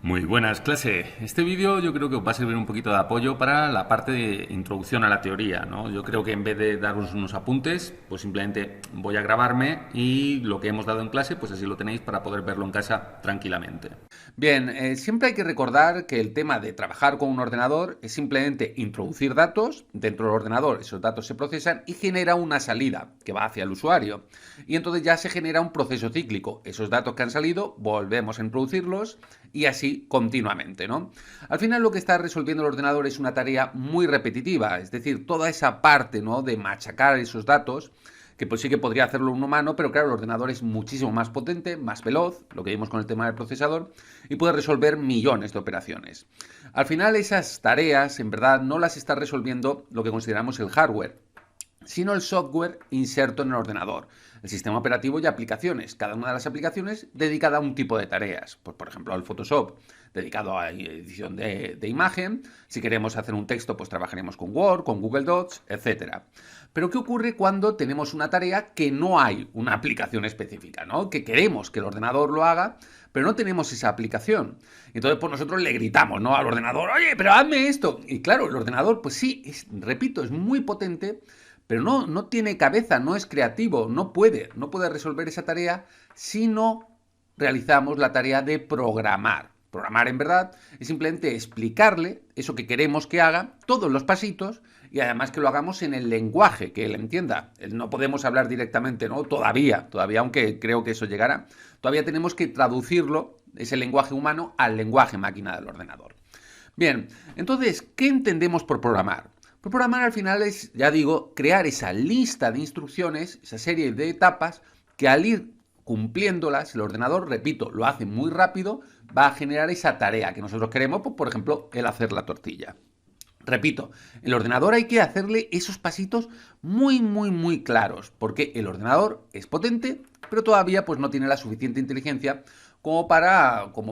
Muy buenas, clase. Este vídeo yo creo que os va a servir un poquito de apoyo para la parte de introducción a la teoría, ¿no? Yo creo que en vez de daros unos apuntes, pues simplemente voy a grabarme y lo que hemos dado en clase, pues así lo tenéis para poder verlo en casa tranquilamente. Bien, siempre hay que recordar que el tema de trabajar con un ordenador es simplemente introducir datos dentro del ordenador, esos datos se procesan y genera una salida que va hacia el usuario. Y entonces ya se genera un proceso cíclico. Esos datos que han salido, volvemos a introducirlos y así continuamente, ¿no? Al final lo que está resolviendo el ordenador es una tarea muy repetitiva, es decir, toda esa parte, ¿no?, de machacar esos datos, que pues sí que podría hacerlo un humano, pero claro, el ordenador es muchísimo más potente, más veloz, lo que vimos con el tema del procesador, y puede resolver millones de operaciones. Al final esas tareas, en verdad, no las está resolviendo lo que consideramos el hardware, sino el software inserto en el ordenador, el sistema operativo y aplicaciones. Cada una de las aplicaciones dedicada a un tipo de tareas. Pues, por ejemplo, el Photoshop dedicado a edición de imagen. Si queremos hacer un texto, pues trabajaremos con Word, con Google Docs, etc. Pero ¿qué ocurre cuando tenemos una tarea que no hay una aplicación específica, ¿no? Que queremos que el ordenador lo haga, pero no tenemos esa aplicación? Entonces, pues nosotros le gritamos, ¿no?, al ordenador: oye, pero hazme esto. Y claro, el ordenador, pues sí, repito, es muy potente, pero no tiene cabeza, no es creativo, no puede resolver esa tarea si no realizamos la tarea de programar. Programar, en verdad, es simplemente explicarle eso que queremos que haga, todos los pasitos, y además que lo hagamos en el lenguaje que él entienda. No podemos hablar directamente, ¿no? Todavía, aunque creo que eso llegará. Todavía tenemos que traducirlo, ese lenguaje humano, al lenguaje máquina del ordenador. Bien, entonces, ¿qué entendemos por programar? Pues programar al final es, ya digo, crear esa lista de instrucciones, esa serie de etapas que al ir cumpliéndolas, el ordenador, repito, lo hace muy rápido, va a generar esa tarea que nosotros queremos, pues, por ejemplo, el hacer la tortilla. Repito, el ordenador hay que hacerle esos pasitos muy claros, porque el ordenador es potente, pero todavía pues no tiene la suficiente inteligencia como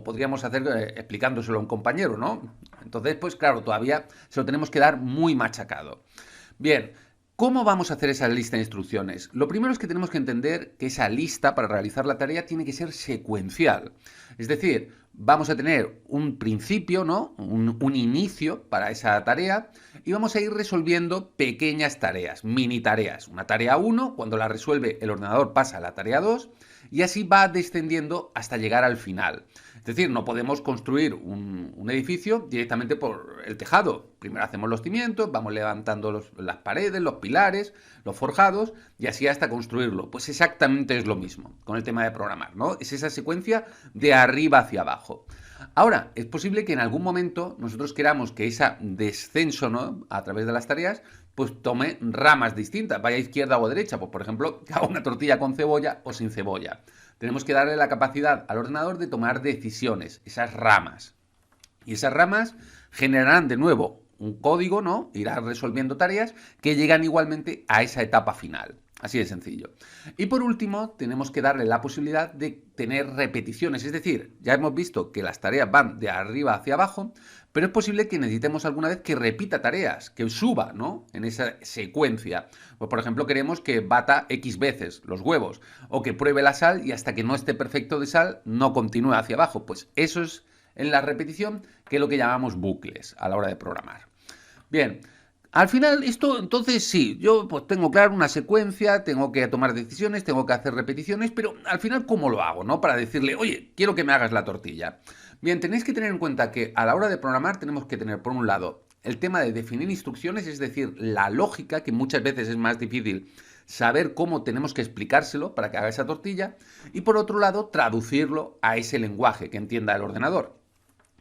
podríamos hacer explicándoselo a un compañero, ¿no? Entonces, pues claro, todavía se lo tenemos que dar muy machacado. Bien, ¿cómo vamos a hacer esa lista de instrucciones? Lo primero es que tenemos que entender que esa lista para realizar la tarea tiene que ser secuencial. Es decir, vamos a tener un principio, ¿no?, un inicio para esa tarea, y vamos a ir resolviendo pequeñas tareas, mini tareas. Una tarea 1, cuando la resuelve el ordenador pasa a la tarea 2, y así va descendiendo hasta llegar al final. Es decir, no podemos construir un edificio directamente por el tejado. Primero hacemos los cimientos, vamos levantando las paredes, los pilares, los forjados, y así hasta construirlo. Pues exactamente es lo mismo con el tema de programar, ¿no? Es esa secuencia de arriba hacia abajo. Ahora, es posible que en algún momento nosotros queramos que ese descenso, ¿no?, a través de las tareas, pues tome ramas distintas, vaya a izquierda o a derecha. Pues, por ejemplo, que haga una tortilla con cebolla o sin cebolla. Tenemos que darle la capacidad al ordenador de tomar decisiones, esas ramas. Y esas ramas generarán de nuevo un código, ¿no? Irá resolviendo tareas que llegan igualmente a esa etapa final. Así de sencillo. Y por último, tenemos que darle la posibilidad de tener repeticiones. Es decir, ya hemos visto que las tareas van de arriba hacia abajo, pero es posible que necesitemos alguna vez que repita tareas, que suba, ¿no?, en esa secuencia. Pues, por ejemplo, queremos que bata X veces los huevos, o que pruebe la sal y hasta que no esté perfecto de sal, no continúe hacia abajo. Pues eso es en la repetición, que es lo que llamamos bucles a la hora de programar. Bien, al final esto, entonces sí, yo pues tengo claro una secuencia, tengo que tomar decisiones, tengo que hacer repeticiones, pero al final, ¿cómo lo hago, no? Para decirle: oye, quiero que me hagas la tortilla. Bien, tenéis que tener en cuenta que a la hora de programar tenemos que tener, por un lado, el tema de definir instrucciones, es decir, la lógica, que muchas veces es más difícil saber cómo tenemos que explicárselo para que haga esa tortilla, y por otro lado, traducirlo a ese lenguaje que entienda el ordenador.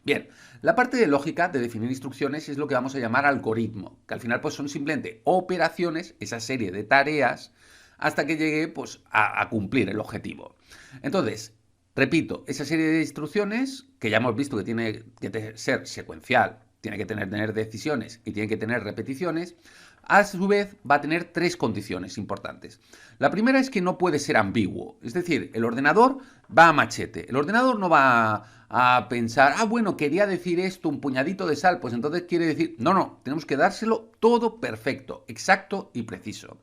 Bien, la parte de lógica, de definir instrucciones, es lo que vamos a llamar algoritmo, que al final pues son simplemente operaciones, esa serie de tareas, hasta que llegue pues a cumplir el objetivo. Entonces, repito, esa serie de instrucciones, que ya hemos visto que tiene que ser secuencial, tiene que tener decisiones y tiene que tener repeticiones, a su vez va a tener tres condiciones importantes. La primera es que no puede ser ambiguo, es decir, el ordenador va a machete. El ordenador no va a pensar: ah, bueno, quería decir esto, un puñadito de sal, pues entonces quiere decir... No, tenemos que dárselo todo perfecto, exacto y preciso.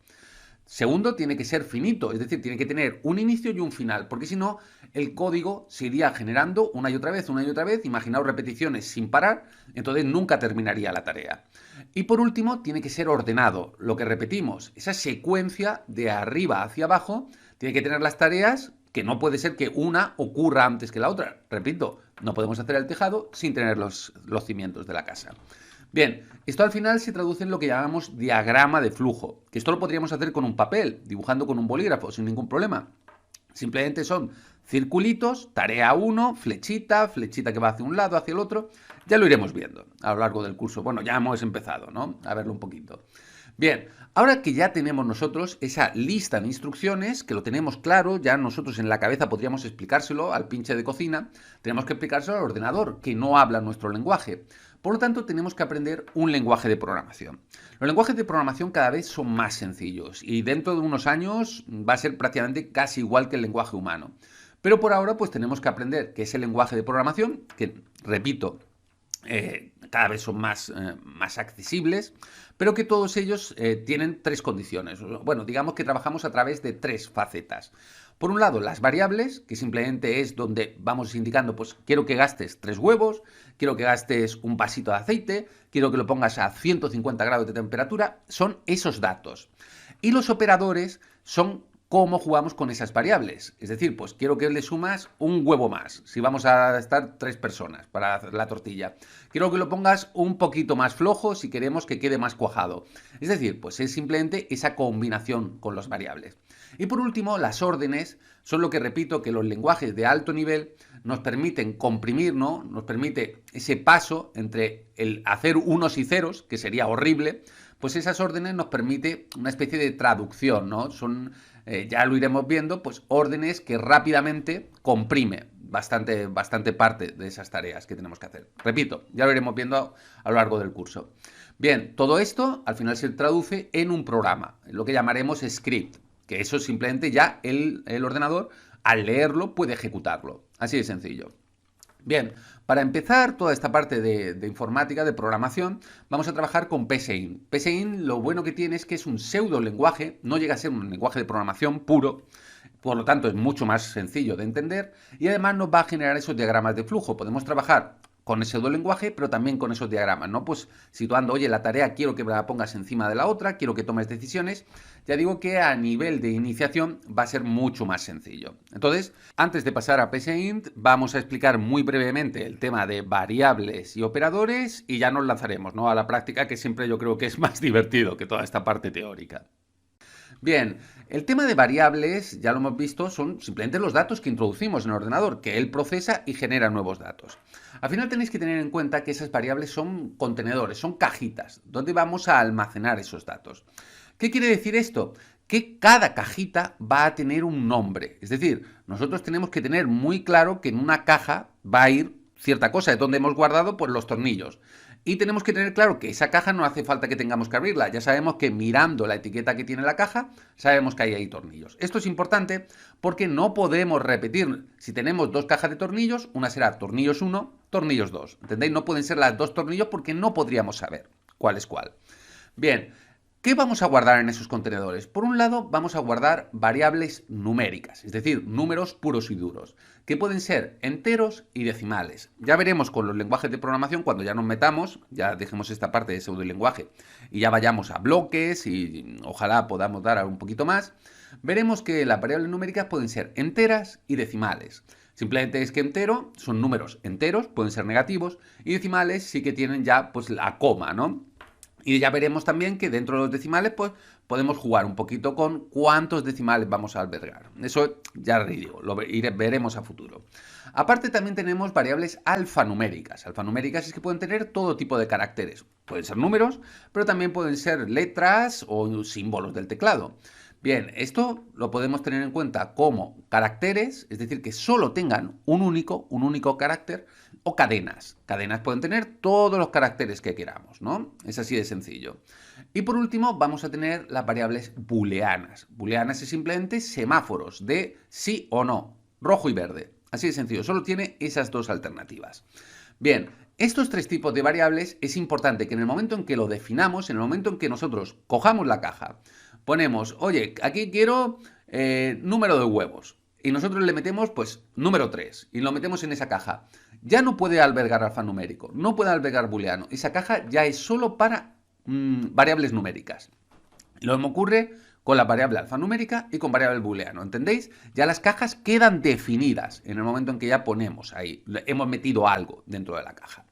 Segundo, tiene que ser finito, es decir, tiene que tener un inicio y un final, porque si no, el código se iría generando una y otra vez, imaginaos repeticiones sin parar, entonces nunca terminaría la tarea. Y por último, tiene que ser ordenado, lo que repetimos, esa secuencia de arriba hacia abajo, tiene que tener las tareas que no puede ser que una ocurra antes que la otra. Repito, no podemos hacer el tejado sin tener los cimientos de la casa. Bien, esto al final se traduce en lo que llamamos diagrama de flujo, que esto lo podríamos hacer con un papel, dibujando con un bolígrafo, sin ningún problema. Simplemente son circulitos, tarea 1, flechita, flechita que va hacia un lado, hacia el otro. Ya lo iremos viendo a lo largo del curso. Bueno, ya hemos empezado, ¿no? A verlo un poquito. Bien, ahora que ya tenemos nosotros esa lista de instrucciones, que lo tenemos claro, ya nosotros en la cabeza podríamos explicárselo al pinche de cocina, tenemos que explicárselo al ordenador, que no habla nuestro lenguaje. Por lo tanto, tenemos que aprender un lenguaje de programación. Los lenguajes de programación cada vez son más sencillos y dentro de unos años va a ser prácticamente casi igual que el lenguaje humano. Pero por ahora pues tenemos que aprender que ese lenguaje de programación, que repito, cada vez son más accesibles, pero que todos ellos tienen tres condiciones. Bueno, digamos que trabajamos a través de tres facetas. Por un lado, las variables, que simplemente es donde vamos indicando, pues quiero que gastes 3 huevos, quiero que gastes un vasito de aceite, quiero que lo pongas a 150 grados de temperatura, son esos datos. Y los operadores son cómo jugamos con esas variables. Es decir, pues quiero que le sumas un huevo más, si vamos a estar 3 personas para hacer la tortilla. Quiero que lo pongas un poquito más flojo si queremos que quede más cuajado. Es decir, pues es simplemente esa combinación con las variables. Y por último, las órdenes son lo que repito que los lenguajes de alto nivel nos permiten comprimir, ¿no? Nos permite ese paso entre el hacer unos y ceros, que sería horrible, pues esas órdenes nos permite una especie de traducción, ¿no? Son, ya lo iremos viendo, pues órdenes que rápidamente comprime bastante parte de esas tareas que tenemos que hacer. Repito, ya lo iremos viendo a lo largo del curso. Bien, todo esto al final se traduce en un programa, lo que llamaremos script, que eso simplemente ya el ordenador al leerlo puede ejecutarlo. Así de sencillo. Bien, para empezar toda esta parte de informática, de programación, vamos a trabajar con PSIN. PSIN lo bueno que tiene es que es un pseudo lenguaje, no llega a ser un lenguaje de programación puro, por lo tanto es mucho más sencillo de entender y además nos va a generar esos diagramas de flujo. Podemos trabajar con ese lenguaje, pero también con esos diagramas, ¿no? Pues situando, oye, la tarea quiero que la pongas encima de la otra, quiero que tomes decisiones. Ya digo que a nivel de iniciación va a ser mucho más sencillo. Entonces, antes de pasar a PSINT, vamos a explicar muy brevemente el tema de variables y operadores y ya nos lanzaremos, ¿no? A la práctica, que siempre yo creo que es más divertido que toda esta parte teórica. Bien, el tema de variables, ya lo hemos visto, son simplemente los datos que introducimos en el ordenador, que él procesa y genera nuevos datos. Al final tenéis que tener en cuenta que esas variables son contenedores, son cajitas, donde vamos a almacenar esos datos. ¿Qué quiere decir esto? Que cada cajita va a tener un nombre. Es decir, nosotros tenemos que tener muy claro que en una caja va a ir cierta cosa, es donde hemos guardado pues, los tornillos. Y tenemos que tener claro que esa caja no hace falta que tengamos que abrirla. Ya sabemos que mirando la etiqueta que tiene la caja, sabemos que hay ahí tornillos. Esto es importante porque no podemos repetir. Si tenemos dos cajas de tornillos, una será tornillos 1, tornillos 2. ¿Entendéis? No pueden ser las dos tornillos porque no podríamos saber cuál es cuál. Bien, ¿qué vamos a guardar en esos contenedores? Por un lado, vamos a guardar variables numéricas, es decir, números puros y duros, que pueden ser enteros y decimales. Ya veremos con los lenguajes de programación, cuando ya nos metamos, ya dejemos esta parte de pseudolenguaje y ya vayamos a bloques y ojalá podamos dar un poquito más, veremos que las variables numéricas pueden ser enteras y decimales. Simplemente es que entero son números enteros, pueden ser negativos, y decimales sí que tienen ya pues la coma, ¿no? Y ya veremos también que dentro de los decimales pues podemos jugar un poquito con cuántos decimales vamos a albergar. Eso ya digo, veremos a futuro. Aparte también tenemos variables alfanuméricas. Alfanuméricas es que pueden tener todo tipo de caracteres. Pueden ser números, pero también pueden ser letras o símbolos del teclado. Bien, esto lo podemos tener en cuenta como caracteres, es decir, que solo tengan un único carácter, o cadenas. Cadenas pueden tener todos los caracteres que queramos, ¿no? Es así de sencillo. Y por último, vamos a tener las variables booleanas. Booleanas es simplemente semáforos de sí o no, rojo y verde. Así de sencillo, solo tiene esas dos alternativas. Bien, estos tres tipos de variables es importante que en el momento en que lo definamos, en el momento en que nosotros cojamos la caja, ponemos, oye, aquí quiero número de huevos. Y nosotros le metemos, pues, número 3 y lo metemos en esa caja. Ya no puede albergar alfanumérico, no puede albergar booleano. Esa caja ya es solo para variables numéricas. Lo mismo ocurre con la variable alfanumérica y con variable booleano, ¿entendéis? Ya las cajas quedan definidas en el momento en que ya ponemos ahí, hemos metido algo dentro de la caja.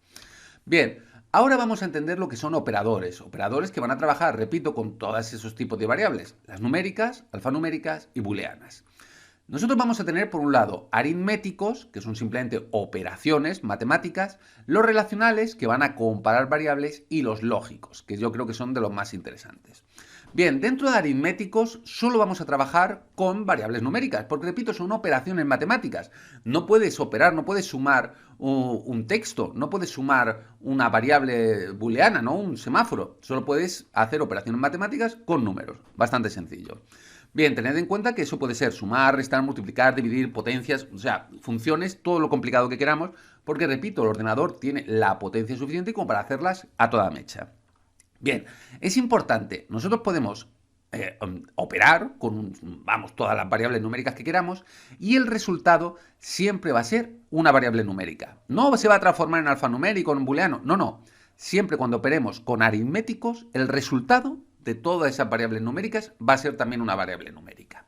Bien, ahora vamos a entender lo que son operadores. Operadores que van a trabajar, repito, con todos esos tipos de variables. Las numéricas, alfanuméricas y booleanas. Nosotros vamos a tener, por un lado, aritméticos, que son simplemente operaciones matemáticas, los relacionales, que van a comparar variables, y los lógicos, que yo creo que son de los más interesantes. Bien, dentro de aritméticos solo vamos a trabajar con variables numéricas, porque repito, son operaciones matemáticas. No puedes operar, no puedes sumar un texto, no puedes sumar una variable booleana, ¿no? Un semáforo. Solo puedes hacer operaciones matemáticas con números. Bastante sencillo. Bien, tened en cuenta que eso puede ser sumar, restar, multiplicar, dividir, potencias, o sea, funciones, todo lo complicado que queramos, porque repito, el ordenador tiene la potencia suficiente como para hacerlas a toda mecha. Bien, es importante, nosotros podemos operar con, vamos, todas las variables numéricas que queramos y el resultado siempre va a ser una variable numérica. No se va a transformar en alfanumérico o en booleano, no, no. Siempre cuando operemos con aritméticos, el resultado de todas esas variables numéricas va a ser también una variable numérica.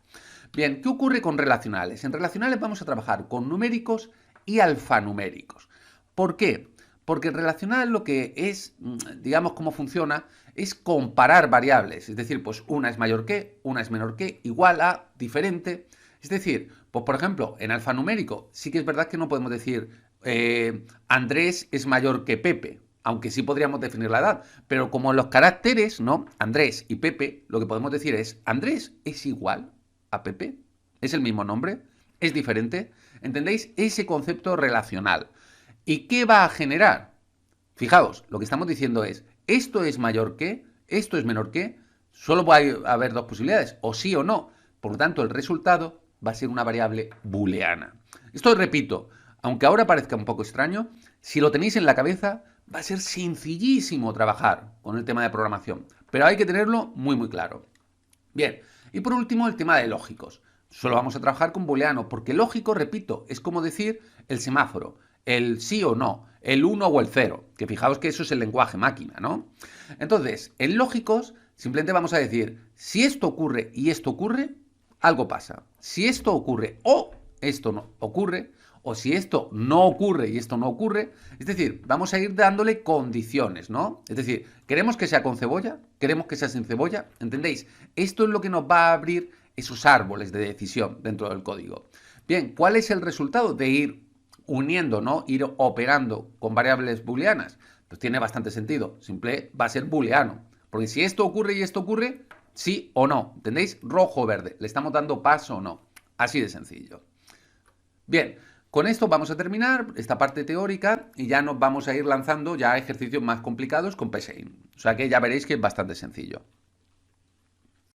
Bien, ¿qué ocurre con relacionales? En relacionales vamos a trabajar con numéricos y alfanuméricos. ¿Por qué? Porque el relacional lo que es, digamos, cómo funciona, es comparar variables. Es decir, pues una es mayor que, una es menor que, igual a, diferente. Es decir, pues por ejemplo, en alfanumérico sí que es verdad que no podemos decir Andrés es mayor que Pepe, aunque sí podríamos definir la edad. Pero como los caracteres, ¿no? Andrés y Pepe, lo que podemos decir es Andrés es igual a Pepe, es el mismo nombre, es diferente. ¿Entendéis? Ese concepto relacional. ¿Y qué va a generar? Fijaos, lo que estamos diciendo es, esto es mayor que, esto es menor que, solo va a haber dos posibilidades, o sí o no. Por lo tanto, el resultado va a ser una variable booleana. Esto repito, aunque ahora parezca un poco extraño, si lo tenéis en la cabeza, va a ser sencillísimo trabajar con el tema de programación, pero hay que tenerlo muy muy claro. Bien, y por último el tema de lógicos. Solo vamos a trabajar con booleano, porque lógico, repito, es como decir el semáforo, el sí o no, el 1 o el 0, que fijaos que eso es el lenguaje máquina, ¿no? Entonces, en lógicos simplemente vamos a decir, si esto ocurre y esto ocurre, algo pasa. Si esto ocurre o esto no ocurre, o si esto no ocurre y esto no ocurre, es decir, vamos a ir dándole condiciones, ¿no? Es decir, queremos que sea con cebolla, queremos que sea sin cebolla, ¿entendéis? Esto es lo que nos va a abrir esos árboles de decisión dentro del código. Bien, ¿cuál es el resultado de ir uniendo, ¿no? Ir operando con variables booleanas? Pues tiene bastante sentido, simple va a ser booleano, porque si esto ocurre y esto ocurre, sí o no, ¿entendéis? Rojo o verde, le estamos dando paso o no, así de sencillo. Bien, con esto vamos a terminar esta parte teórica y ya nos vamos a ir lanzando ya ejercicios más complicados con PSeInt. O sea que ya veréis que es bastante sencillo.